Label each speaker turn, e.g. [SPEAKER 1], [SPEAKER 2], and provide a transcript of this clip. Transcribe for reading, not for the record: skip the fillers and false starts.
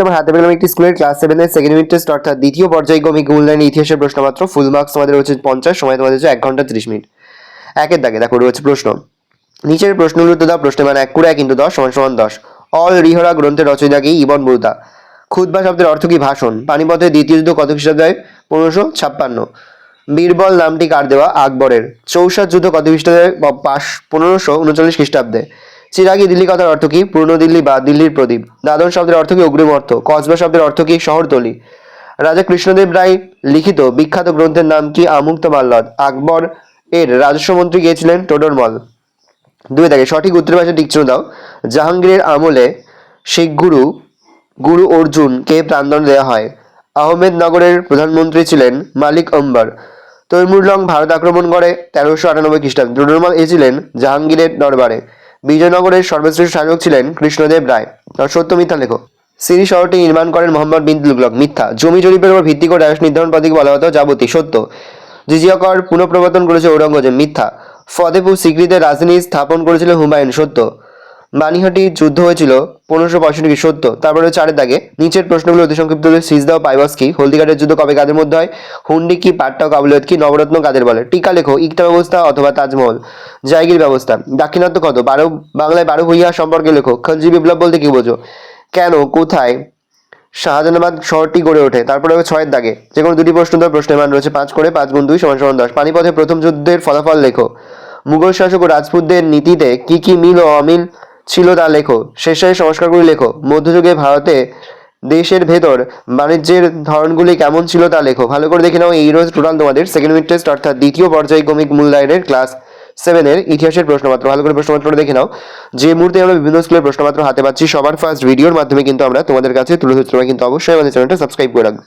[SPEAKER 1] আমার হাতে পেলাম একটি স্কুলের ক্লাস 7 এর সেকেন্ড ইউনিট টেস্ট অর্থাৎ দ্বিতীয় পর্যায়ক্রমিক মূল্যায়নের ইতিহাসের প্রশ্নপত্র। ফুল মার্কস আমাদের হচ্ছে 50, সময় তোমাদের হচ্ছে 1 ঘন্টা 30 মিনিট। একের দাগে দেখো রয়েছে প্রশ্ন, নিচের প্রশ্নগুলোর উত্তর দাও। প্রশ্নের মান 1 × 1 × 10 = 10। অল রিহরা গ্রন্থের রচয়িতা কি? Ibn Battuta. খুতবা শব্দের অর্থ কি? ভাষণ। পানিপথের দ্বিতীয় যুদ্ধ কত খ্রিস্টাব্দে? 1556। বীরবল নামটি কার দেওয়া? আকবরের। চৌসার যুদ্ধ কত খ্রিস্টাব্দে? 1539 খ্রিস্টাব্দে। চিরাগি দিল্লি কথার অর্থ কি? পুরনো দিল্লি বা দিল্লির প্রদীপ। দাদন শব্দের অর্থ কি? অগ্রিম অর্থ। কসবা শব্দের অর্থ কি? শহরতলি। রাজা কৃষ্ণদেব রায় লিখিত বিখ্যাত গ্রন্থের নাম কি? আমুক্তমাল্যদ। আকবর এর রাজস্ব মন্ত্রী কে ছিলেন? টোডরমল। 2 দাগে সঠিক উত্তর পাশে টিক চিহ্ন দাও। জাহাঙ্গীরের আমলে শিখ গুরু অর্জুনকে প্রাণদণ্ড দেওয়া হয়। আহমেদনগরের প্রধানমন্ত্রী ছিলেন মালিক অম্বর। তৈমুরলং ভারত আক্রমণ করে 1398 খ্রিস্টাব্দে। টোডরমল এসেছিলেন জাহাঙ্গীরের দরবারে। বিজয়নগরের সর্বশ্রেষ্ঠ শাসক ছিলেন কৃষ্ণদেব রায়। সত্য মিথ্যা লেখো। সিরি শহরটি নির্মাণ করেন মোহাম্মদ বিন তুগলক। মিথ্যা। জমি জরিপের উপর ভিত্তি করে আয়ুষ নির্ধারণ পদ্ধতিকে বলা হতো যাবতী। সত্য। জিজিয়া কর পুনঃপ্রবর্তন করেছে ঔরঙ্গজেব। মিথ্যা। ফতেপুর সিক্রিতে রাজধানী স্থাপন করেছিল হুমায়ুন। সত্য। বানিহাটি যুদ্ধ হয়েছিল 1565। সত্য। তারপরে 4 দাগে নিচের প্রশ্নগুলো অতি সংক্ষিপ্ত সিজদা ও পাইবাস কি? হলদিঘাটের যুদ্ধ কবে কাদের মধ্যে হয়? হুন্ডি কি? পাট্টা ও কাবুলিয়ত কি? নবরত্ন কাদের বলে? টিকা লেখো। ইকতা ব্যবস্থা অথবা তাজমহল। জায়গির ব্যবস্থা। দাক্ষিণাত্য কত? বাংলায় 12 ভূঁইয়া সম্পর্কে লেখো। খলজি বিপ্লব বলতে কি বোঝো? কেন, কোথায় শাহজাহানাবাদ শহরটি গড়ে ওঠে? তারপরে 6 দাগে যে কোনো দুটি প্রশ্ন দাও। প্রশ্নের মান রয়েছে 5 করে। 5 × 2 = 10। পানিপথের প্রথম যুদ্ধের ফলাফল লেখো। মুঘল শাসক ও রাজপুতদের নীতিতে কি কি মিল ও অমিল ছিল তা লেখো। শেষের সংস্কারগুলি লেখো। মধ্যযুগে ভারতে দেশের ভেতর বাণিজ্যের ধরনগুলি কেমন ছিল তা লেখো। ভালো করে দেখে নাও। এই রোজ টোটাল তোমাদের সেকেন্ড ইউনিট টেস্ট অর্থাৎ দ্বিতীয় পর্যায়ক্রমিক মূল্যায়নের ক্লাস 7 এর ইতিহাসের প্রশ্নপত্র। ভালো করে প্রশ্নপত্রটা দেখে নাও। যে মুহূর্তে আমরা বিভিন্ন স্কুলের প্রশ্নপত্র হাতে পাচ্ছি সবার ফার্স্ট ভিডিওর মাধ্যমে কিন্তু আমরা তোমাদের কাছে তুলে ধরছি। তোমরা কিন্তু অবশ্যই আমাদের চ্যানেলটা সাবস্ক্রাইব করে রাখবে।